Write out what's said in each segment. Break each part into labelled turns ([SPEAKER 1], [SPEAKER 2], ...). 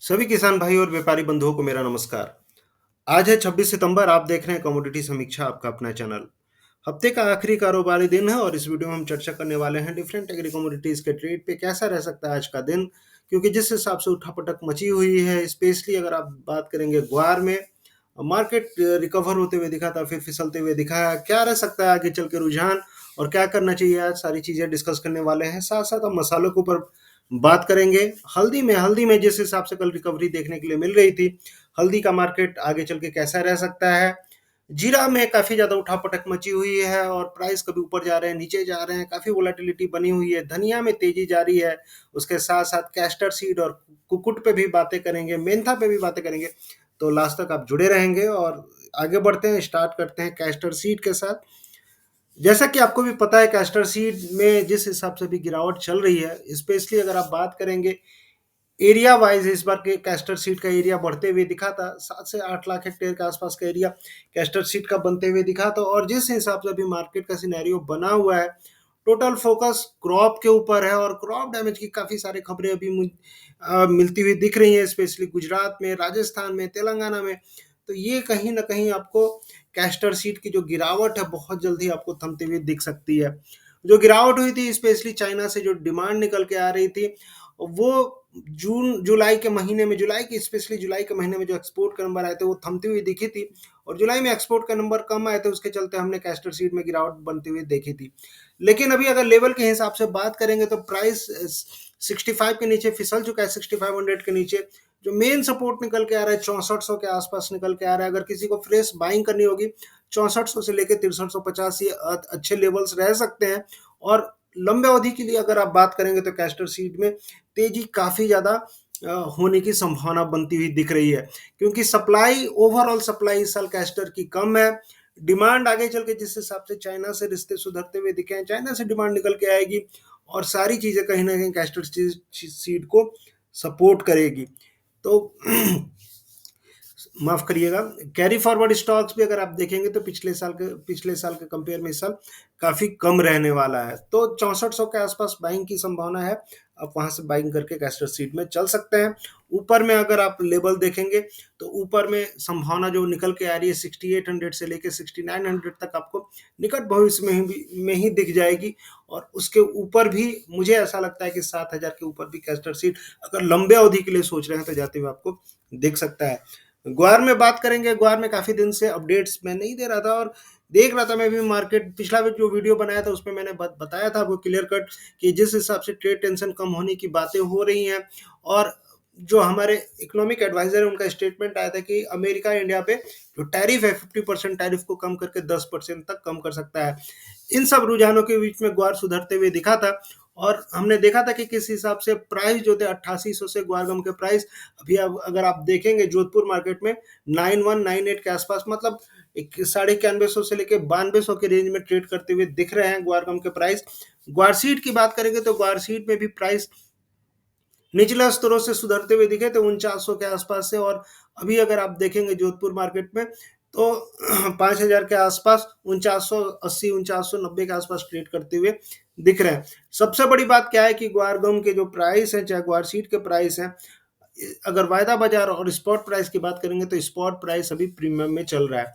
[SPEAKER 1] सभी किसान भाई और व्यापारी बंधुओं को मेरा नमस्कार। आज है 26 सितंबर, आप देख रहे हैं कमोडिटी समीक्षा, आपका अपना चैनल। हफ्ते का आखिरी कारोबारी दिन है और इस वीडियो में हम चर्चा करने वाले हैं डिफरेंट एग्री कमोडिटीज के ट्रेड पे कैसा रह सकता है आज का दिन। क्योंकि जिस हिसाब से उठापटक मची हुई है, स्पेशली अगर आप बात करेंगे ग्वार में, मार्केट रिकवर होते हुए दिखा था, फिर फिसलते हुए दिखा है। क्या रह सकता है आगे चल के रुझान और क्या करना चाहिए, आज सारी चीजें डिस्कस करने वाले हैं। साथ साथ हम मसालों के ऊपर बात करेंगे। हल्दी में जिस हिसाब से कल रिकवरी देखने के लिए मिल रही थी, हल्दी का मार्केट आगे चल के कैसा रह सकता है। जीरा में काफी ज्यादा उठापटक मची हुई है और प्राइस कभी ऊपर जा रहे हैं, नीचे जा रहे हैं, काफी वोलेटिलिटी बनी हुई है। धनिया में तेजी जारी है। उसके साथ साथ कैस्टर सीड और कुकुट पे भी बातें करेंगे, मेंथा पे भी बातें करेंगे। तो लास्ट तक आप जुड़े रहेंगे और आगे बढ़ते हैं, स्टार्ट करते हैं कैस्टर सीड के साथ। जैसा कि आपको भी पता है, कैस्टर सीड में जिस हिसाब से भी गिरावट चल रही है, स्पेशली अगर आप बात करेंगे एरिया वाइज, इस बार के कैस्टर सीड का एरिया बढ़ते हुए दिखा था। 7 से 8 लाख हेक्टेयर के आसपास का एरिया कैस्टर सीड का बनते हुए दिखा था। और जिस हिसाब से अभी मार्केट का सिनेरियो बना हुआ है, टोटल फोकस क्रॉप के ऊपर है और क्रॉप डैमेज की काफ़ी सारी खबरें अभी मिलती हुई दिख रही हैं, स्पेशली गुजरात में, राजस्थान में, तेलंगाना में। तो ये कहीं ना कहीं आपको कैस्टर सीड की जो गिरावट है बहुत जल्दी आपको थमती हुई दिख सकती है। जो गिरावट हुई थी, स्पेशली चाइना से जो डिमांड निकल के आ रही थी, वो जून जुलाई के महीने में, जुलाई की स्पेशली जुलाई के महीने में जो एक्सपोर्ट के नंबर आए थे वो थमती हुई दिखी थी। और जुलाई में एक्सपोर्ट का नंबर कम आए थे, उसके चलते हमने कैस्टर सीड में गिरावट बनती हुई देखी थी। लेकिन अभी अगर लेवल के हिसाब से बात करेंगे तो प्राइस 65 के नीचे फिसल चुका है, 6500 के नीचे। जो मेन सपोर्ट निकल के आ रहा है 6400 के आसपास निकल के आ रहा है। अगर किसी को फ्रेश बाइंग करनी होगी, 6400 से लेकर 6350 ये अच्छे लेवल्स रह सकते हैं। और लंबे अवधि के लिए अगर आप बात करेंगे तो कैस्टर सीड में तेजी काफी ज्यादा होने की संभावना बनती हुई दिख रही है। क्योंकि सप्लाई, ओवरऑल सप्लाई इस साल कैस्टर की कम है। डिमांड आगे चल के जिस हिसाब से चाइना से रिश्ते सुधरते हुए दिखे हैं, चाइना से डिमांड निकल के आएगी और सारी चीजें कहीं ना कहीं कैस्टर सीड को सपोर्ट करेगी। तो माफ करिएगा, कैरी फॉरवर्ड स्टॉक्स भी अगर आप देखेंगे तो पिछले साल के कंपेयर में इस साल काफी कम रहने वाला है। तो 6400 के आसपास बाइंग की संभावना है। आप वहां से बाइंग करके कैस्टर सीड में चल सकते हैं। ऊपर में अगर आप लेवल देखेंगे तो ऊपर में संभावना जो निकल के आ रही है 6800 से लेके 6900 तक आपको निकट भविष्य में ही दिख जाएगी। और उसके ऊपर भी मुझे ऐसा लगता है कि 7000 के ऊपर भी कैस्टर सीड अगर लंबे अवधि के लिए सोच रहे हैं तो जाते हुए आपको दिख सकता है। ग्वार में बात करेंगे, ग्वार में काफी दिन से अपडेट्स मैं नहीं दे रहा था और देख रहा था मैं भी मार्केट। पिछला जो वीडियो बनाया था उसमें मैंने बताया था वो क्लियर कट कि जिस हिसाब से ट्रेड टेंशन कम होने की बातें हो रही हैं और जो हमारे इकोनॉमिक एडवाइजर है उनका स्टेटमेंट आया था कि अमेरिका इंडिया पे जो टैरिफ है 50% टैरिफ को कम करके 10% तक कम कर सकता है। इन सब रुझानों के बीच में ग्वार सुधरते हुए दिखा था। और हमने देखा था कि किस हिसाब से प्राइस जो थे 8800 से ग्वारगम के प्राइस अभी अगर आप देखेंगे जोधपुर मार्केट में 9198 के आसपास, मतलब 9150 से लेके 9200 के रेंज में ट्रेड करते हुए दिख रहे हैं ग्वारगम के प्राइस। ग्वारसीड की बात करेंगे तो ग्वारसीड में भी प्राइस निचले स्तरों से सुधरते हुए दिखे थे 4900 के आसपास से। और अभी अगर आप देखेंगे जोधपुर मार्केट में तो 5000 के आसपास 4980 4990 के आसपास ट्रेड करते हुए दिख रहे हैं। सबसे बड़ी बात क्या है कि ग्वारगम के जो प्राइस है, चाहे ग्वारसीड के प्राइस है, अगर वायदा बाजार और स्पॉट प्राइस की बात करेंगे तो स्पॉट प्राइस अभी प्रीमियम में चल रहा है।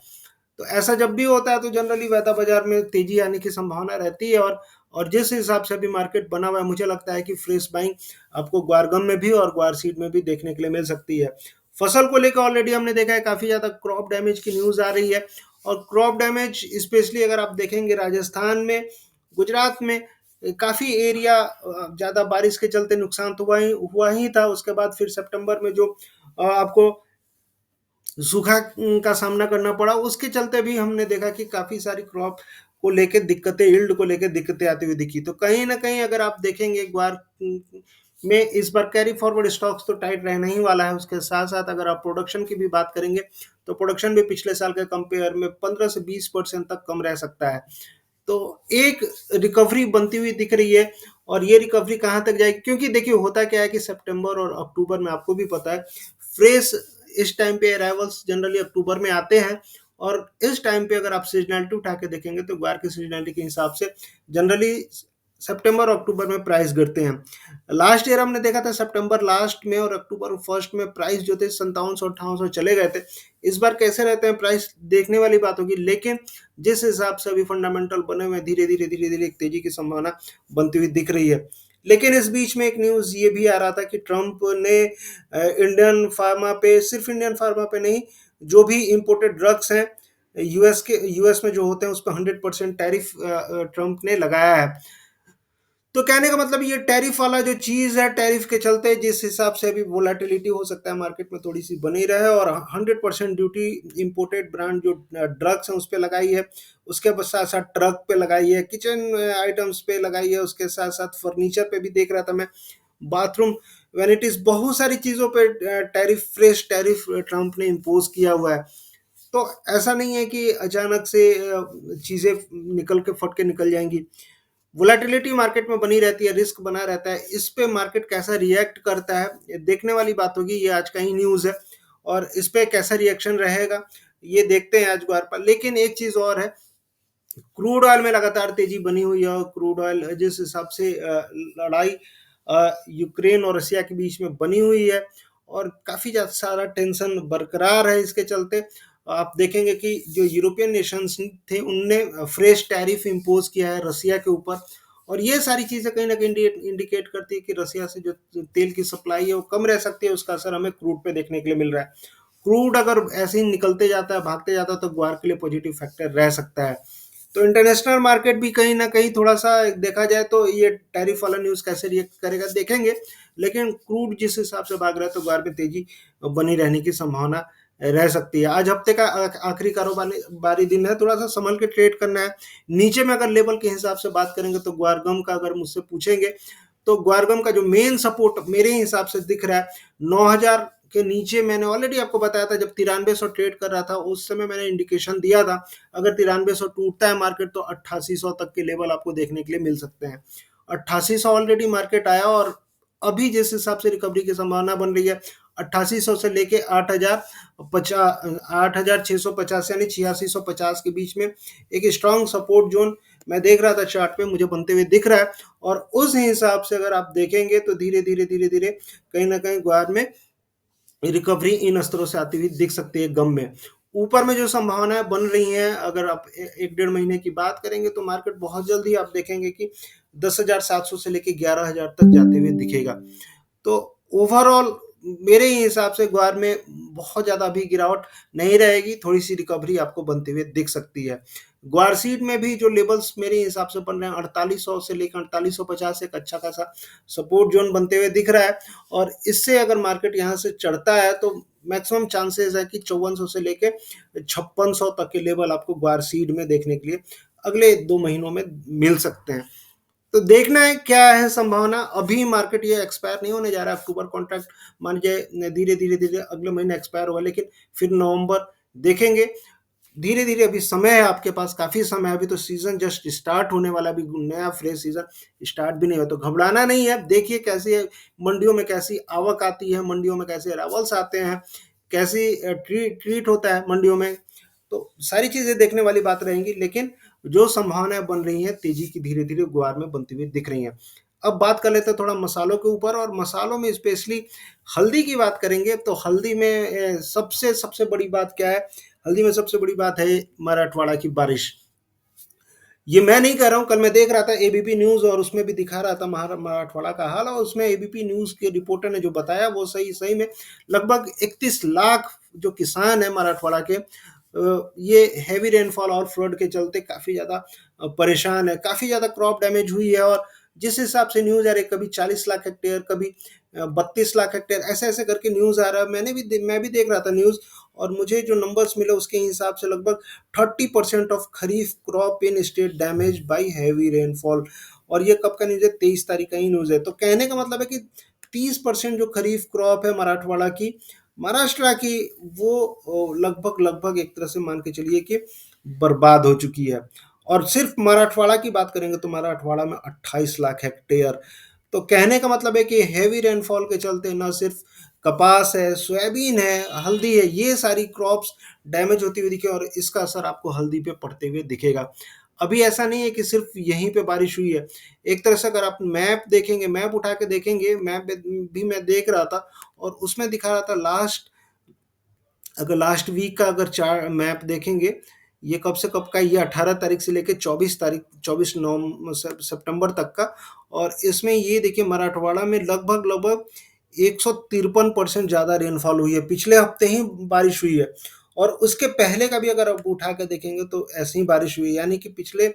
[SPEAKER 1] तो ऐसा जब भी होता है तो जनरली वायदा बाजार में तेजी आने की संभावना रहती है। और जिस हिसाब से अभी मार्केट बना हुआ है, मुझे लगता है कि फ्रेश बाइंग आपको ग्वारगम में भी और ग्वार सीड में भी देखने के लिए मिल सकती है। फसल को लेकर ऑलरेडी हमने देखा है काफी ज्यादा क्रॉप डैमेज की न्यूज आ रही है। और क्रॉप डैमेज स्पेशली अगर आप देखेंगे राजस्थान में, गुजरात में काफी एरिया ज्यादा बारिश के चलते नुकसान तो हुआ ही था। उसके बाद फिर सितंबर में जो आपको सूखा का सामना करना पड़ा, उसके चलते भी हमने देखा कि काफी सारी क्रॉप को लेके दिक्कतें, यील्ड को लेके दिक्कतें आती हुई दिखी। तो कहीं ना कहीं अगर आप देखेंगे एक बार में इस बार कैरी फॉरवर्ड स्टॉक्स तो टाइट रहना ही वाला है। उसके साथ साथ अगर आप प्रोडक्शन की भी बात करेंगे तो प्रोडक्शन भी पिछले साल के कंपेयर में 15 से 20% तक कम रह सकता है। तो एक रिकवरी बनती हुई दिख रही है। और ये रिकवरी कहाँ तक जाएगी, क्योंकि देखिए होता क्या है कि सितंबर और अक्टूबर में आपको भी पता है फ्रेश, इस टाइम पे अराइवल्स जनरली अक्टूबर में आते हैं। और इस टाइम पे अगर आप सीजनलिटी उठा के देखेंगे तो ग्वार की सीजनलिटी के हिसाब से जनरली सितंबर अक्टूबर में प्राइस गिरते हैं। लास्ट ईयर हमने देखा था सितंबर लास्ट में और अक्टूबर फर्स्ट में प्राइस जो थे 5700-5800 चले गए थे। इस बार कैसे रहते हैं प्राइस देखने वाली बात होगी, लेकिन जिस हिसाब से अभी फंडामेंटल बने हुए हैं, धीरे-धीरे एक तेजी की संभावना बनती हुई दिख रही है। लेकिन इस बीच में एक न्यूज़ ये भी आ रहा था कि ट्रंप ने इंडियन फार्मा पे, सिर्फ इंडियन फार्मा पे नहीं, जो भी इम्पोर्टेड ड्रग्स हैं यूएस में जो होते हैं उस पर 100% टैरिफ ट्रंप ने लगाया है। तो कहने का मतलब ये टैरिफ वाला जो चीज़ है, टैरिफ के चलते जिस हिसाब से अभी वोलेटिलिटी हो सकता है मार्केट में थोड़ी सी बनी रहे, और 100% ड्यूटी इंपोर्टेड ब्रांड जो ड्रग्स हैं उस पे लगाई है, उसके साथ साथ ट्रक पे लगाई है, किचन आइटम्स पे लगाई है, उसके साथ साथ फर्नीचर पे भी देख रहा था मैं, बाथरूम वैनिटीज, बहुत सारी चीज़ों पे टैरिफ, फ्रेश टैरिफ ट्रंप ने इम्पोज किया हुआ है। तो ऐसा नहीं है कि अचानक से चीज़ें निकल के फट के निकल जाएंगी। वोलेटिलिटी मार्केट में बनी रहती है, रिस्क बना रहता है। इस पे मार्केट कैसा रिएक्ट करता है, ये देखने वाली बात होगी। ये आज का ही न्यूज़ है और इस पे कैसा रिएक्शन रहेगा, ये देखते हैं आज ग्वार पर। लेकिन एक चीज़ और है, क्रूड ऑयल में लगातार तेजी बनी हुई है, और क्रूड ऑयल जिस हिसाब से लड़ाई यूक्रेन और रसिया के बीच में बनी हुई है और काफ़ी ज़्यादा सारा टेंशन बरकरार है, इसके चलते आप देखेंगे कि जो यूरोपियन नेशंस थे उनने फ्रेश टैरिफ इम्पोज किया है रसिया के ऊपर, और ये सारी चीज़ें कहीं ना कहीं इंडिकेट करती है कि रसिया से जो तेल की सप्लाई है वो कम रह सकती है। उसका असर हमें क्रूड पे देखने के लिए मिल रहा है। क्रूड अगर ऐसे ही निकलते जाता है, भागते जाता है, तो ग्वार के लिए पॉजिटिव फैक्टर रह सकता है। तो इंटरनेशनल मार्केट भी कहीं ना कहीं थोड़ा सा देखा जाए तो ये टैरिफ वाला न्यूज़ कैसे रिएक्ट करेगा देखेंगे। लेकिन क्रूड जिस हिसाब से भाग रहा है तो बाजार में तेजी बनी रहने की संभावना रह सकती है। आज हफ्ते का आखिरी कारोबारी दिन है, थोड़ा सा संभल के ट्रेड करना है। नीचे में अगर लेवल के हिसाब से बात करेंगे तो ग्वारगम का अगर मुझसे पूछेंगे तो ग्वारगम का जो मेन सपोर्ट मेरे हिसाब से दिख रहा है 9000 के नीचे। मैंने ऑलरेडी आपको बताया था, जब 9300 ट्रेड कर रहा था उस समय मैंने इंडिकेशन दिया था, अगर 9300 टूटता है मार्केट तो 8800 तक के लेवल आपको देखने के लिए मिल सकते हैं। 8800 ऑलरेडी मार्केट आया, और अभी जिस हिसाब से रिकवरी की संभावना बन रही है 8800 से लेके 8650 यानी 8650 के बीच में एक स्ट्रॉन्ग सपोर्ट जोन मैं देख रहा था चार्ट पे, मुझे बनते हुए दिख रहा है। और उस हिसाब से अगर आप देखेंगे तो धीरे धीरे कहीं ना कहीं ग्वार में रिकवरी इन स्तरों से आती हुई दिख सकती है। गम में ऊपर में जो संभावनाएं बन रही हैं, अगर आप एक डेढ़ महीने की बात करेंगे तो मार्केट बहुत जल्दी आप देखेंगे कि 10,700 से लेके 11,000 तक जाते हुए दिखेगा। तो ओवरऑल मेरे ही हिसाब से ग्वार में बहुत ज़्यादा अभी गिरावट नहीं रहेगी, थोड़ी सी रिकवरी आपको बनते हुए दिख सकती है। ग्वार सीड में भी जो लेवल्स मेरे हिसाब से बन रहे हैं 4800 से लेकर 4850 एक अच्छा खासा सपोर्ट जोन बनते हुए दिख रहा है, और इससे अगर मार्केट यहाँ से चढ़ता है तो मैक्सिमम चांसेस है कि 5400 से लेके 5600 तक के लेवल आपको ग्वार सीड में देखने के लिए अगले 2 महीनों में मिल सकते हैं। तो देखना है क्या है संभावना। अभी मार्केट ये एक्सपायर नहीं होने जा रहा है, अक्टूबर कॉन्ट्रैक्ट मान लीजिए धीरे धीरे अगले महीने एक्सपायर होगा, लेकिन फिर नवंबर देखेंगे। धीरे धीरे अभी समय है आपके पास, काफी समय है, अभी तो सीजन जस्ट स्टार्ट होने वाला, अभी नया फ्रेश सीजन स्टार्ट भी नहीं हुआ, तो घबराना नहीं है। देखिए कैसी मंडियों में कैसी आवक आती है, मंडियों में कैसे अरावल्स आते हैं, कैसी ट्रीट होता है मंडियों में, तो सारी चीजें देखने वाली बात रहेंगी। लेकिन जो संभावनाएं बन रही हैं तेजी की धीरे धीरे गुआर में बनती हुई दिख रही हैं। अब बात कर लेते हैं थोड़ा मसालों के ऊपर, और मसालों में स्पेशली हल्दी की बात करेंगे। तो हल्दी में सबसे सबसे बड़ी बात क्या है, हल्दी में सबसे बड़ी बात है मराठवाड़ा की बारिश। ये मैं नहीं कह रहा हूँ, कल मैं देख रहा था एबीपी न्यूज़ और उसमें भी दिखा रहा था मराठवाड़ा का हाल, और उसमें एबीपी न्यूज़ के रिपोर्टर ने जो बताया वो सही सही में लगभग 31 लाख जो किसान है मराठवाड़ा के, ये हैवी रेनफॉल और फ्लड के चलते काफ़ी ज़्यादा परेशान है, काफ़ी ज़्यादा क्रॉप डैमेज हुई है। और जिस हिसाब से न्यूज़ आ रही है, कभी 40 लाख हेक्टेयर, कभी 32 लाख हेक्टेयर, ऐसे ऐसे करके न्यूज़ आ रहा है। मैं भी देख रहा था न्यूज़, और मुझे जो नंबर्स मिले उसके हिसाब से लगभग 30% of kharif crop in state damage by heavy rainfall. और ये कब का न्यूज़ है, 23 तारीख का ही न्यूज़ है। तो कहने का मतलब है कि 30% जो खरीफ क्रॉप है मराठवाड़ा की, महाराष्ट्र की, वो लगभग लगभग एक तरह से मान के चलिए कि बर्बाद हो चुकी है। और सिर्फ मराठवाड़ा की बात करेंगे तो मराठवाड़ा में 28 लाख हेक्टेयर। तो कहने का मतलब है कि हैवी रेनफॉल के चलते न सिर्फ कपास है, सोयाबीन है, हल्दी है, ये सारी क्रॉप्स डैमेज होती हुई दिखे, और इसका असर आपको हल्दी पे पड़ते हुए दिखेगा। अभी ऐसा नहीं है कि सिर्फ यहीं पे बारिश हुई है। एक तरह से अगर आप मैप देखेंगे, मैप उठा के देखेंगे, मैप भी मैं देख रहा था और उसमें दिखा रहा था अगर लास्ट वीक का अगर चार मैप देखेंगे, ये कब से कब का, ये 18 तारीख से लेके 24 नवंबर सितंबर तक का। और इसमें ये देखिए मराठवाड़ा में लगभग 153% ज़्यादा रेनफॉल हुई है, पिछले हफ्ते ही बारिश हुई है। और उसके पहले का भी अगर आप उठा के देखेंगे तो ऐसी ही बारिश हुई है, यानी कि पिछले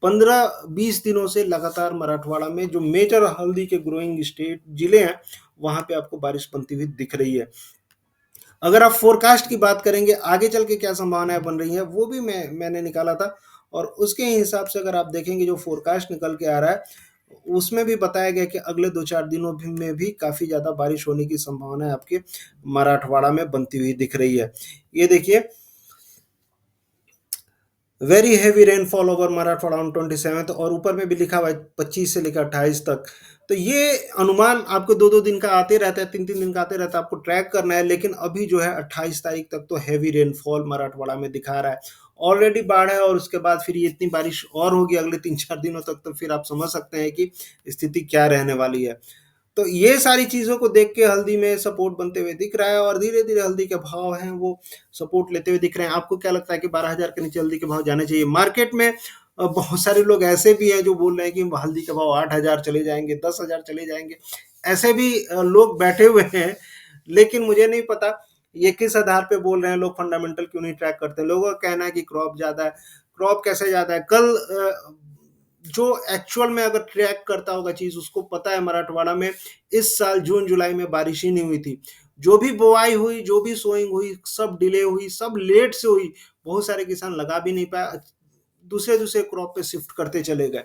[SPEAKER 1] 15-20 दिनों से लगातार मराठवाड़ा में जो मेजर हल्दी के ग्रोइंग स्टेट जिले हैं, वहां पे आपको बारिश बनती हुई दिख रही है। अगर आप फोरकास्ट की बात करेंगे, आगे चल के क्या संभावनाएं बन रही हैं, वो भी मैंने निकाला था। और उसके हिसाब से अगर आप देखेंगे जो फोरकास्ट निकल के आ रहा है, उसमें भी बताया गया कि अगले 2-4 दिनों में भी काफ़ी ज़्यादा बारिश होने की संभावना आपके मराठवाड़ा में बनती हुई दिख रही है। ये देखिए, very heavy rainfall over Marathwada on 27, और ऊपर में भी लिखा हुआ है 25 से लेकर 28 तक। तो ये अनुमान आपको 2-2 दिन का आते रहता है, 3-3 दिन का आते रहता है, आपको ट्रैक करना है। लेकिन अभी जो है 28 तारीख तक तो हैवी रेनफॉल मराठवाड़ा में दिखा रहा है। ऑलरेडी बाढ़ है और उसके बाद फिर ये इतनी बारिश और होगी अगले 3-4 दिनों तक, तो फिर आप समझ सकते हैं कि स्थिति क्या रहने वाली है। तो ये सारी चीज़ों को देख के हल्दी में सपोर्ट बनते हुए दिख रहा है, और धीरे-धीरे हल्दी के भाव हैं वो सपोर्ट लेते हुए दिख रहे हैं। आपको क्या लगता है कि 12,000 के नीचे हल्दी के भाव जाने चाहिए? मार्केट में बहुत सारे लोग ऐसे भी हैं जो बोल रहे हैं कि हल्दी के भाव 8,000 चले जाएँगे, 10,000 चले जाएँगे। ऐसे भी लोग बैठे हुए हैं, लेकिन मुझे नहीं पता ये किस आधार पे बोल रहे हैं। लोग फंडामेंटल क्यों नहीं ट्रैक करते? लोगों का कहना है कि क्रॉप ज़्यादा है। क्रॉप कैसे ज़्यादा है? कल जो एक्चुअल में अगर ट्रैक करता होगा चीज़, उसको पता है मराठवाड़ा में इस साल जून जुलाई में बारिश ही नहीं हुई थी। जो भी बुआई हुई, जो भी सोइंग हुई, सब डिले हुई, सब लेट से हुई। बहुत सारे किसान लगा भी नहीं पाए, दूसरे-दूसरे क्रॉप पे शिफ्ट करते चले गए।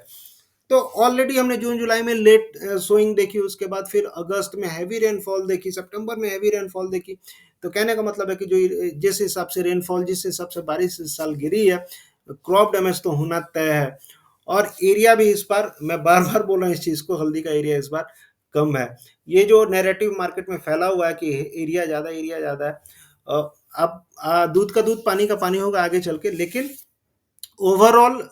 [SPEAKER 1] तो ऑलरेडी हमने जून जुलाई में लेट सोइंग देखी, उसके बाद फिर अगस्त में हैवी रेनफॉल देखी, सितंबर में हैवी रेनफॉल देखी। तो कहने का मतलब है कि जो जिस हिसाब से रेनफॉल, जिस हिसाब से बारिश इस साल गिरी है, क्रॉप डैमेज तो होना तय है। और एरिया भी इस बार, मैं बार बार बोल रहा हूँ इस चीज़ को, हल्दी का एरिया इस बार कम है। ये जो नैरेटिव मार्केट में फैला हुआ है कि एरिया ज़्यादा है, अब दूध का दूध पानी का पानी होगा आगे चल के, लेकिन ओवरऑल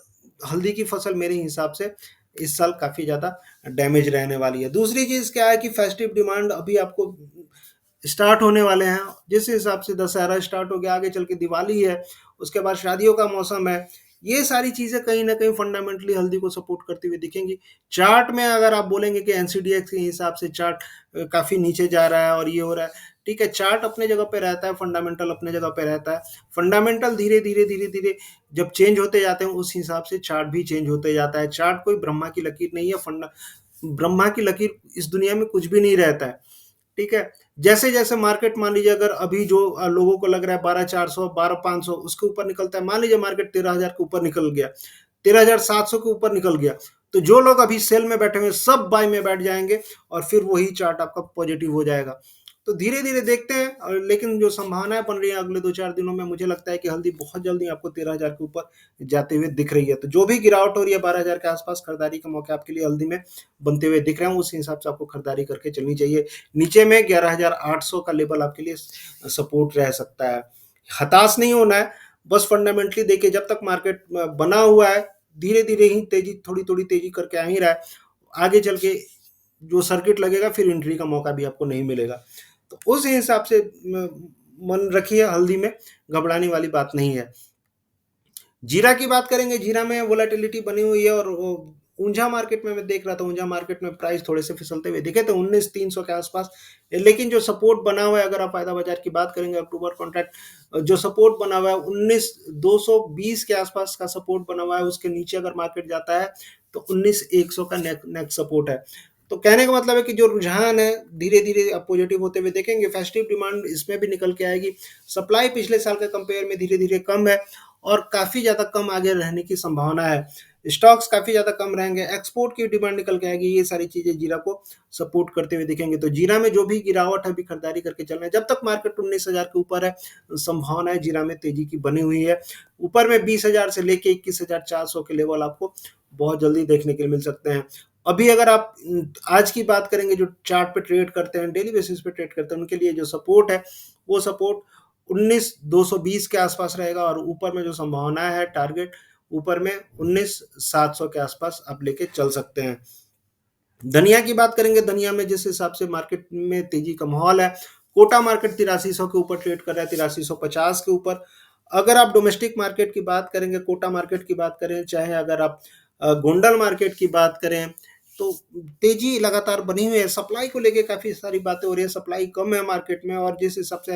[SPEAKER 1] हल्दी की फसल मेरे हिसाब से इस साल काफ़ी ज़्यादा डैमेज रहने वाली है। दूसरी चीज़ क्या है कि फेस्टिव डिमांड अभी आपको स्टार्ट होने वाले हैं। जिस हिसाब से दशहरा स्टार्ट हो गया, आगे चल के दिवाली है, उसके बाद शादियों का मौसम है। ये सारी चीज़ें कहीं न कहीं फंडामेंटली हल्दी को सपोर्ट करती हुई दिखेंगी। चार्ट में अगर आप बोलेंगे कि एनसीडीएक्स के हिसाब से चार्ट काफ़ी नीचे जा रहा है और ये हो रहा है, ठीक है, चार्ट अपने जगह पे रहता है, फंडामेंटल अपने जगह पे रहता है। फंडामेंटल धीरे-धीरे जब चेंज होते जाते हैं, उस हिसाब से चार्ट भी चेंज होते जाता है। चार्ट कोई ब्रह्मा की लकीर नहीं है, ब्रह्मा की लकीर इस दुनिया में कुछ भी नहीं रहता है, ठीक है? जैसे-जैसे मार्केट, मान लीजिए अगर अभी जो लोगों को लग रहा है 12,400, 12,500 उसके ऊपर निकलता है, मान लीजिए मार्केट 13,000 के ऊपर निकल गया, 13,700 के ऊपर निकल गया, तो जो लोग अभी सेल में बैठे हुए हैं, सब बाय में बैठ जाएँगे और फिर वही चार्ट आपका पॉजिटिव हो जाएगा। तो धीरे-धीरे देखते हैं, लेकिन जो संभावनाएँ बन रही हैं अगले 2-4 दिनों में, मुझे लगता है कि हल्दी बहुत जल्दी आपको 13,000 के ऊपर जाते हुए दिख रही है। तो जो भी गिरावट हो रही है 12,000 के आस-पास, खरीदारी के मौके आपके लिए हल्दी में बनते हुए दिख रहे हैं, उस हिसाब से आपको खरीदारी करके चलनी चाहिए। नीचे में 11,800 का लेवल आपके लिए सपोर्ट रह सकता है। हताश नहीं होना है, बस फंडामेंटली देखिए, जब तक मार्केट बना हुआ है, धीरे-धीरे ही तेज़ी, थोड़ी-थोड़ी तेज़ी करके आ ही रहा है। आगे चल के जो सर्किट लगेगा, फिर एंट्री का मौका भी आपको नहीं मिलेगा। तो उस हिसाब से मन रखिए, हल्दी में घबराने वाली बात नहीं है। जीरा की बात करेंगे, जीरा में वोलेटिलिटी बनी हुई है, और वो ऊंझा मार्केट में मैं देख रहा था, ऊंझा मार्केट में प्राइस थोड़े से फिसलते हुए दिखे थे 19,300 के आसपास। लेकिन जो सपोर्ट बना हुआ है, अगर आप फायदा बाजार की बात करेंगे, अक्टूबर कॉन्ट्रैक्ट जो सपोर्ट बना हुआ है 19,220 के आसपास का सपोर्ट बना हुआ है। उसके नीचे अगर मार्केट जाता है तो 19,100 का नेक्स्ट सपोर्ट है। तो कहने का मतलब है कि जो रुझान है धीरे धीरे आप पॉजिटिव होते हुए देखेंगे। फेस्टिव डिमांड इसमें भी निकल के आएगी। सप्लाई पिछले साल के कंपेयर में धीरे धीरे कम है, और काफ़ी ज़्यादा कम आगे रहने की संभावना है। स्टॉक्स काफ़ी ज़्यादा कम रहेंगे, एक्सपोर्ट की डिमांड निकल के आएगी। ये सारी चीज़ें जीरा को सपोर्ट करते हुए दिखेंगे। तो जीरा में जो भी गिरावट है, अभी खरीदारी करके चलना है। जब तक मार्केट 19,000 के ऊपर है, संभावना है जीरा में तेजी की बनी हुई है। ऊपर में 20,000 से लेके 21,400 के लेवल आपको बहुत जल्दी देखने के लिए मिल सकते हैं। अभी अगर आप आज की बात करेंगे, जो चार्ट पे ट्रेड करते हैं, डेली बेसिस पे ट्रेड करते हैं, उनके लिए जो सपोर्ट है, वो सपोर्ट 19,220 के आसपास रहेगा, और ऊपर में जो संभावना है टारगेट, ऊपर में 19,700 के आसपास आप लेके चल सकते हैं। धनिया की बात करेंगे, धनिया में जिस हिसाब से मार्केट में तेजी का माहौल है, कोटा मार्केट 8300 के ऊपर ट्रेड कर रहा है, 8350 के ऊपर। अगर आप डोमेस्टिक मार्केट की बात करेंगे, कोटा मार्केट की बात करें, चाहे अगर आप गोंडल मार्केट की बात करें, तो तेजी लगातार बनी हुई है। सप्लाई को लेके काफी सारी बातें हो रही है, सप्लाई कम है मार्केट में, और जिस हिसाब से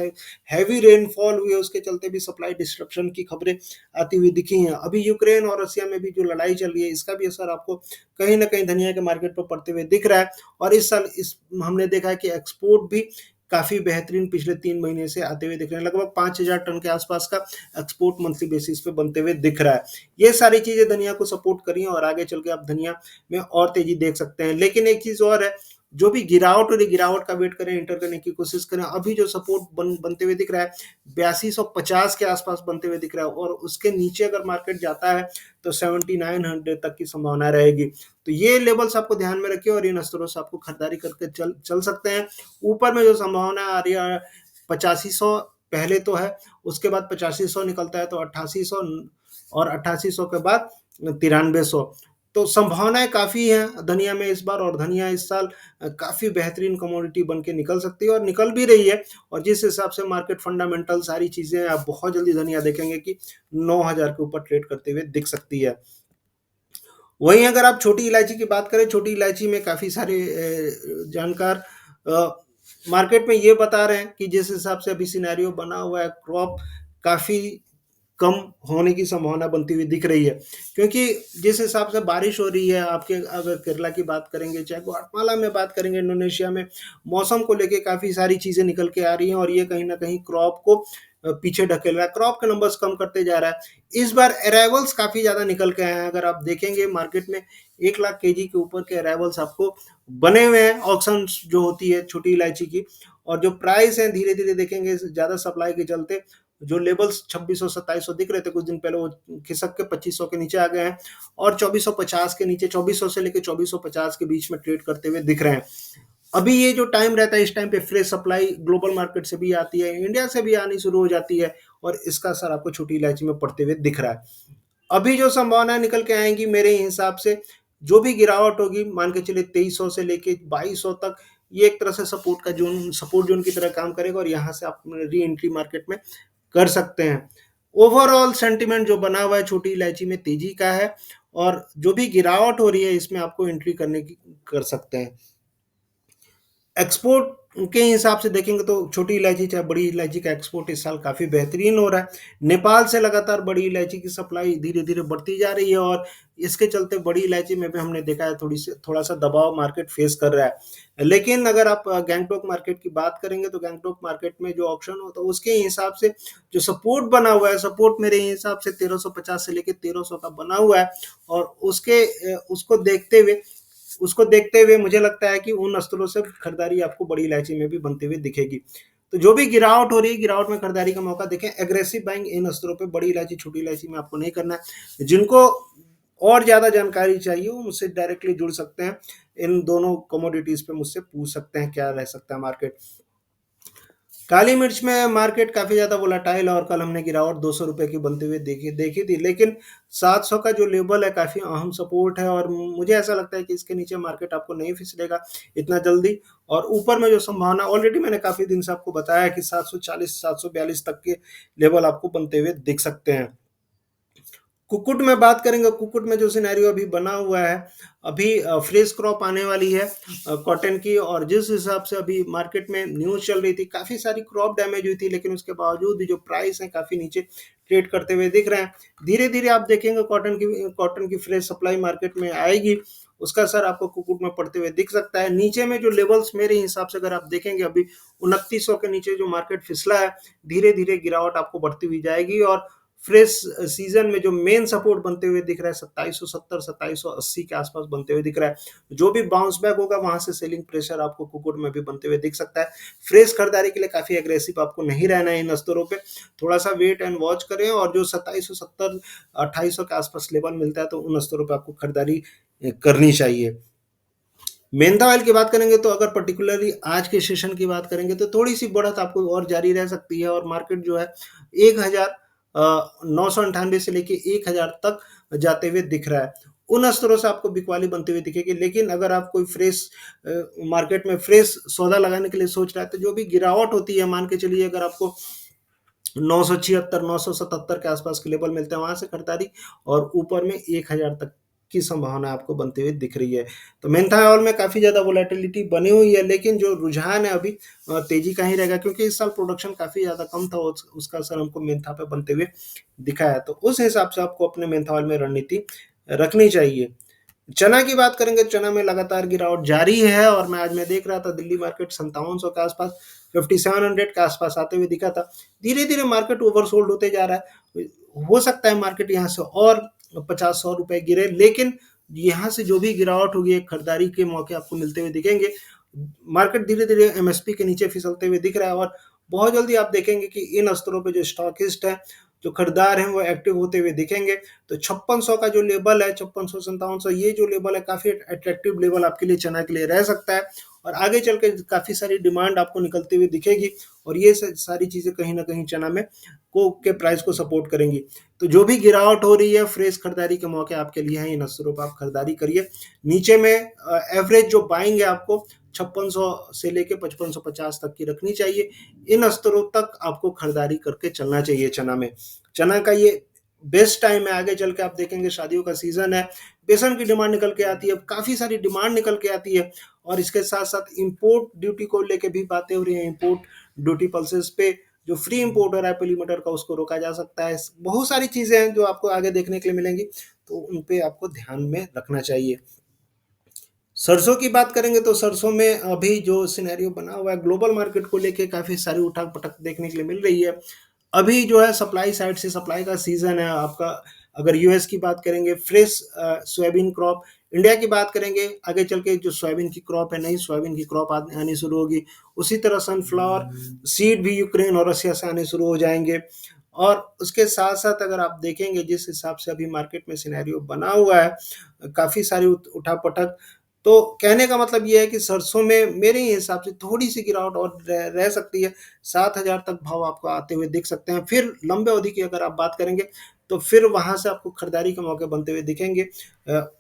[SPEAKER 1] हैवी रेनफॉल हुई है उसके चलते भी सप्लाई डिस्ट्रप्शन की खबरें आती हुई दिखी हैं। अभी यूक्रेन और रशिया में भी जो लड़ाई चल रही है, इसका भी असर आपको कहीं ना कहीं धनिया के मार्केट पर पड़ते हुए दिख रहा है। और इस साल इस हमने देखा है कि एक्सपोर्ट भी काफी बेहतरीन पिछले 3 महीने से आते हुए दिख रहे हैं। लगभग 5,000 टन के आसपास का एक्सपोर्ट मंथली बेसिस पे बनते हुए दिख रहा है। ये सारी चीजें धनिया को सपोर्ट करी हैं, और आगे चल के आप धनिया में और तेजी देख सकते हैं। लेकिन एक चीज और है, जो भी गिरावट हो रही, गिरावट का वेट करें, एंटर करने की कोशिश करें। अभी जो सपोर्ट बनते हुए दिख रहा है 8250 के आसपास बनते हुए दिख रहा है, और उसके नीचे अगर मार्केट जाता है तो 7900 तक की संभावना रहेगी। तो ये लेवल्स आपको ध्यान में रखिए, और इन स्तरों से आपको खरीदारी करके चल सकते हैं। ऊपर में जो संभावना आ रही है 8500 पहले तो है, उसके बाद 8500 निकलता है तो 8800, और 8800 के बाद 9300। तो संभावनाएं काफी हैं धनिया में इस बार, और धनिया इस साल काफी बेहतरीन कमोडिटी बन के निकल सकती है, और निकल भी रही है। और जिस हिसाब से मार्केट फंडामेंटल सारी चीजें, आप बहुत जल्दी धनिया देखेंगे कि 9000 के ऊपर ट्रेड करते हुए दिख सकती है। वहीं अगर आप छोटी इलायची की बात करें, छोटी इलायची में काफी सारे जानकार मार्केट में ये बता रहे हैं कि जिस हिसाब से अभी सिनेरियो बना हुआ है, क्रॉप काफी कम होने की संभावना बनती हुई दिख रही है। क्योंकि जिस हिसाब से बारिश हो रही है, आपके अगर केरला की बात करेंगे, चाहे ग्वाटेमाला में बात करेंगे, इंडोनेशिया में, मौसम को लेके काफी सारी चीजें निकल के आ रही हैं, और ये कहीं ना कहीं क्रॉप को पीछे ढकेल रहा है, क्रॉप के नंबर्स कम करते जा रहा है। इस बार अराइवल्स काफी ज्यादा निकल के आए हैं। अगर आप देखेंगे मार्केट में 1 लाख केजी के ऊपर के अराइवल्स आपको बने हुए हैं, ऑक्शन जो होती है छोटी इलायची की। और जो प्राइस है धीरे धीरे देखेंगे, ज्यादा सप्लाई के चलते जो लेवल्स 2600-2700 दिख रहे थे कुछ दिन पहले, वो खिसक के 2500 के नीचे आ गए हैं, और 2450 के नीचे, 2400 से लेकर 2450 के बीच में ट्रेड करते हुए दिख रहे हैं। अभी ये जो टाइम रहता है, इस टाइम पे फ्रेश सप्लाई ग्लोबल मार्केट से भी आती है, इंडिया से भी आनी शुरू हो जाती है, और इसका असर आपको छोटी इलायची में पड़ते हुए दिख रहा है। अभी जो संभावना निकल के आएंगी मेरे हिसाब से, जो भी गिरावट होगी, मान के चलिए 2300 से लेके 2200 तक, ये एक तरह से सपोर्ट जोन की तरह काम करेगा, और यहाँ से आप री एंट्री मार्केट में कर सकते हैं। ओवरऑल सेंटिमेंट जो बना हुआ है छोटी इलायची में तेजी का है, और जो भी गिरावट हो रही है इसमें आपको एंट्री करने की कर सकते हैं। एक्सपोर्ट के हिसाब से देखेंगे तो छोटी इलायची चाहे बड़ी इलायची का एक्सपोर्ट इस साल काफी बेहतरीन हो रहा है। नेपाल से लगातार बड़ी इलायची की सप्लाई धीरे धीरे बढ़ती जा रही है, और इसके चलते बड़ी इलायची में भी हमने देखा है थोड़ा सा दबाव मार्केट फेस कर रहा है। लेकिन अगर आप गैंगटॉक मार्केट की बात करेंगे, तो गैंगटॉक मार्केट में जो ऑप्शन होता है उसके हिसाब से जो सपोर्ट बना हुआ है, सपोर्ट मेरे हिसाब से 1350 से लेकर 1300 का बना हुआ है, और उसको देखते हुए मुझे लगता है कि उन स्तरों से खरीदारी आपको बड़ी इलायची में भी बनती हुई दिखेगी। तो जो भी गिरावट हो रही है, गिरावट में खरीदारी का मौका देखें। एग्रेसिव बाइंग इन स्तरों पे बड़ी इलायची छोटी इलायची में आपको नहीं करना है। जिनको और ज्यादा जानकारी चाहिए वो मुझसे डायरेक्टली जुड़ सकते हैं, इन दोनों कमोडिटीज पे मुझसे पूछ सकते हैं क्या रह सकता है मार्केट। काली मिर्च में मार्केट काफी ज्यादा वोलाटाइल, और कल हमने गिरावट 200 रुपए की बनते हुए देखी थी। लेकिन 700 का जो लेवल है काफी अहम सपोर्ट है, और मुझे ऐसा लगता है कि इसके नीचे मार्केट आपको नहीं फिसलेगा इतना जल्दी। और ऊपर में जो संभावना ऑलरेडी मैंने काफी दिन से आपको बताया कि 740 742 तक के लेवल आपको बनते हुए दिख सकते हैं। कुक्कुट में बात करेंगे, कुक्कुट में जो सिनेरियो अभी बना हुआ है, अभी फ्रेश क्रॉप आने वाली है कॉटन की, और जिस हिसाब से अभी मार्केट में न्यूज चल रही थी, काफी सारी क्रॉप डैमेज हुई थी, लेकिन उसके बावजूद भी जो प्राइस है काफी नीचे ट्रेड करते हुए दिख रहे हैं। धीरे धीरे आप देखेंगे कॉटन की फ्रेश सप्लाई मार्केट में आएगी, उसका असर आपको कुक्कुट में पड़ते हुए दिख सकता है। नीचे में जो लेवल्स मेरे हिसाब से अगर आप देखेंगे, अभी 2900 के नीचे जो मार्केट फिसला है, धीरे धीरे गिरावट आपको बढ़ती हुई जाएगी, और फ्रेश सीजन में जो मेन सपोर्ट बनते हुए दिख रहा है 2770 2780 के आसपास बनते हुए दिख रहा है। जो भी बाउंस बैक होगा वहां से सेलिंग प्रेशर आपको कुक्कुट में भी बनते हुए दिख सकता है। फ्रेश खरीदारी के लिए काफी एग्रेसिव आपको नहीं रहना है इन स्तरों पे, थोड़ा सा वेट एंड वॉच करें, और जो 2770 2800 के आसपास लेवल मिलता है तो उन स्तरों पे आपको खरीदारी करनी चाहिए। मेंथा ऑयल की बात करेंगे, तो अगर पर्टिकुलरली आज के सेशन की बात करेंगे तो थोड़ी सी बढ़त आपको और जारी रह सकती है, और मार्केट जो है 1000 998 से लेके 1000 तक जाते हुए दिख रहा है। उन स्तरों से आपको बिकवाली बनती हुई दिखेगी। लेकिन अगर आप कोई मार्केट में फ्रेश सौदा लगाने के लिए सोच रहा है, तो जो भी गिरावट होती है, मान के चलिए अगर आपको 976 977 के आसपास के लेवल मिलते हैं, वहां से खरीदारी, और ऊपर में 1000 तक की संभावना आपको बनती हुई दिख रही है। तो मेंथा ऑयल में काफी ज्यादा वोलेटिलिटी बनी हुई है, लेकिन जो रुझान है अभी तेजी का ही रहेगा, क्योंकि इस साल प्रोडक्शन काफी ज्यादा कम था, उसका असर हमको मेंथा पे बनते हुए दिखा है। तो उस हिसाब से आपको अपने मेंथा ऑयल में रणनीति रखनी चाहिए। चना की बात करेंगे, चना में लगातार गिरावट जारी है, और मैं देख रहा था दिल्ली मार्केट 5700 के आसपास, 5700 के आसपास आते हुए दिखा था। धीरे धीरे मार्केट ओवरसोल्ड होते जा रहा है। हो सकता है मार्केट यहाँ से और 50-100 रुपए गिरे, लेकिन यहाँ से जो भी गिरावट होगी, एक खरीदारी के मौके आपको मिलते हुए दिखेंगे। मार्केट धीरे धीरे एमएसपी के नीचे फिसलते हुए दिख रहा है, और बहुत जल्दी आप देखेंगे कि इन स्तरों पे जो स्टॉकिस्ट है, जो खरीदार हैं, वो एक्टिव होते हुए दिखेंगे। तो 5600 का जो लेवल है, 5600 5700, ये जो लेवल है, काफी अट्रैक्टिव लेवल आपके लिए, चना के लिए रह सकता है, और आगे चल के काफी सारी डिमांड आपको निकलती हुई दिखेगी, और ये सारी चीजें कहीं ना कहीं चना में के प्राइस को सपोर्ट करेंगी। तो जो भी गिरावट हो रही है, फ्रेश खरीदारी के मौके आपके लिए हैं, इन स्तरों पर आप खरीदारी करिए। नीचे में एवरेज जो बाइंग है, आपको 5600 से लेके 5550 तक की रखनी चाहिए। इन स्तरों तक आपको खरीदारी करके चलना चाहिए चना में। चना का ये बेस्ट टाइम है। आगे चल के आप देखेंगे शादियों का सीजन है, बेसन की डिमांड निकल के आती है, काफी सारी डिमांड निकल के आती है, और इसके साथ साथ इंपोर्ट ड्यूटी को लेके भी बातें हो रही हैं। इंपोर्ट ड्यूटी पल्सेस पे जो फ्री इंपोर्ट हो रहा है पोलीमीटर का, उसको रोका जा सकता है। बहुत सारी चीजें हैं जो आपको आगे देखने के लिए मिलेंगी, तो उन पे आपको ध्यान में रखना चाहिए। सरसों की बात करेंगे, तो सरसों में अभी जो सिनेरियो बना हुआ है, ग्लोबल मार्केट को लेके काफी सारी उठक पटक देखने के लिए मिल रही है। अभी जो है सप्लाई साइड से, सप्लाई का सीजन है आपका। अगर यूएस की बात करेंगे, फ्रेश सोयाबीन क्रॉप, इंडिया की बात करेंगे, आगे चल के जो सोयाबीन की क्रॉप है, नई सोयाबीन की क्रॉप आनी शुरू होगी। उसी तरह सनफ्लावर सीड भी यूक्रेन और रशिया से आने शुरू हो जाएंगे। और उसके साथ साथ अगर आप देखेंगे, जिस हिसाब से अभी मार्केट में सिनेरियो बना हुआ है, काफी सारी उठापटक, तो कहने का मतलब ये है कि सरसों में मेरे हिसाब से थोड़ी सी गिरावट और रह सकती है। 7000 तक भाव आपको आते हुए दिख सकते हैं। फिर लंबे अवधि की अगर आप बात करेंगे, तो फिर वहां से आपको खरीदारी के मौके बनते हुए दिखेंगे।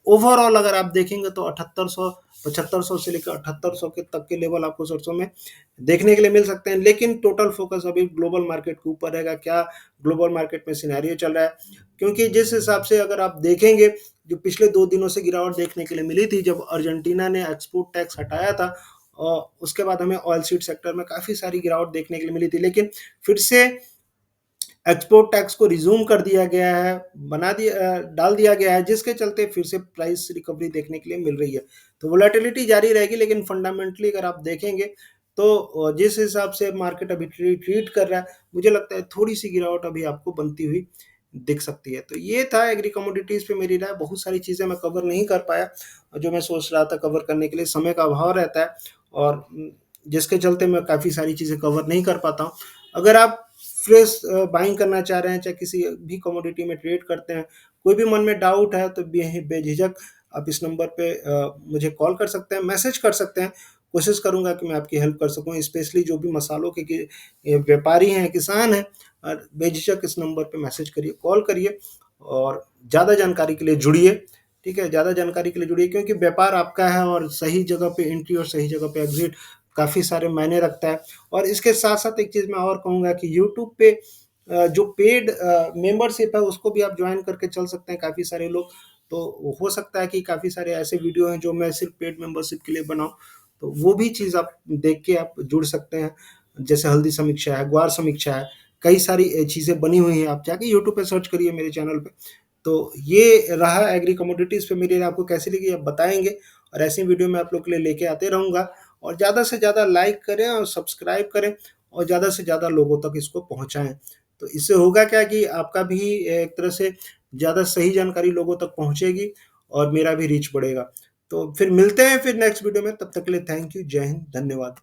[SPEAKER 1] ओवरऑल अगर आप देखेंगे, तो 7800 7500 से लेकर 7800 के तक के लेवल आपको सरसों में देखने के लिए मिल सकते हैं। लेकिन टोटल फोकस अभी ग्लोबल मार्केट के ऊपर रहेगा, क्या ग्लोबल मार्केट में सिनेरियो चल रहा है। क्योंकि जिस हिसाब से अगर आप देखेंगे, जो पिछले 2 दिनों से गिरावट देखने के लिए मिली थी, जब अर्जेंटीना ने एक्सपोर्ट टैक्स हटाया था, और उसके बाद हमें ऑयल सीड सेक्टर में काफी सारी गिरावट देखने के लिए मिली थी। लेकिन फिर से एक्सपोर्ट टैक्स को रिज्यूम कर दिया गया है, डाल दिया गया है, जिसके चलते फिर से प्राइस रिकवरी देखने के लिए मिल रही है। तो वोलेटिलिटी जारी रहेगी, लेकिन फंडामेंटली अगर आप देखेंगे, तो जिस हिसाब से मार्केट अभी ट्रीट कर रहा है, मुझे लगता है थोड़ी सी गिरावट अभी आपको बनती हुई दिख सकती है। तो ये था एग्री कमोडिटीज पे मेरी राय। बहुत सारी चीजें मैं कवर नहीं कर पाया, जो मैं सोच रहा था कवर करने के लिए, समय का अभाव रहता है, और जिसके चलते मैं काफी सारी चीजें कवर नहीं कर पाता हूँ। अगर आप फ्रेश बाइंग करना चाह रहे हैं, चाहे किसी भी कमोडिटी में ट्रेड करते हैं, कोई भी मन में डाउट है, तो बेझिझक आप इस नंबर पे मुझे कॉल कर सकते हैं, मैसेज कर सकते हैं। कोशिश करूंगा कि मैं आपकी हेल्प कर सकूं, स्पेशली जो भी मसालों के व्यापारी हैं, किसान हैं। और बेझिझक इस नंबर पे मैसेज करिए, कॉल करिए, और ज़्यादा जानकारी के लिए जुड़िए। ठीक है, ज़्यादा जानकारी के लिए जुड़िए, क्योंकि व्यापार आपका है, और सही जगह पे एंट्री और सही जगह पे एग्जिट काफ़ी सारे मायने रखता है। और इसके साथ साथ एक चीज़ मैं और कहूँगा कि यूट्यूब पे जो पेड मेंबरशिप है, उसको भी आप ज्वाइन करके चल सकते हैं, काफ़ी सारे लोग। तो हो सकता है कि काफ़ी सारे ऐसे वीडियो हैं जो मैं सिर्फ पेड मेंबरशिप के लिए बनाऊं, तो वो भी चीज़ आप देख के आप जुड़ सकते हैं। जैसे हल्दी समीक्षा है, ग्वार समीक्षा है, कई सारी चीज़ें बनी हुई हैं। आप जाके यूट्यूब पे सर्च करिए मेरे चैनल पे। तो ये रहा एग्री कमोडिटीज़ पे मेरी राय। आपको कैसी लगी आप बताएंगे, और ऐसी वीडियो मैं आप लोग के लिए लेके आते रहूँगा। और ज़्यादा से ज़्यादा लाइक करें और सब्सक्राइब करें, और ज़्यादा से ज़्यादा लोगों तक इसको पहुँचाएँ। तो इससे होगा क्या कि आपका भी एक तरह से ज़्यादा सही जानकारी लोगों तक पहुँचेगी, और मेरा भी रीच बढ़ेगा। तो फिर मिलते हैं फिर नेक्स्ट वीडियो में, तब तक के लिए थैंक यू, जय हिंद, धन्यवाद।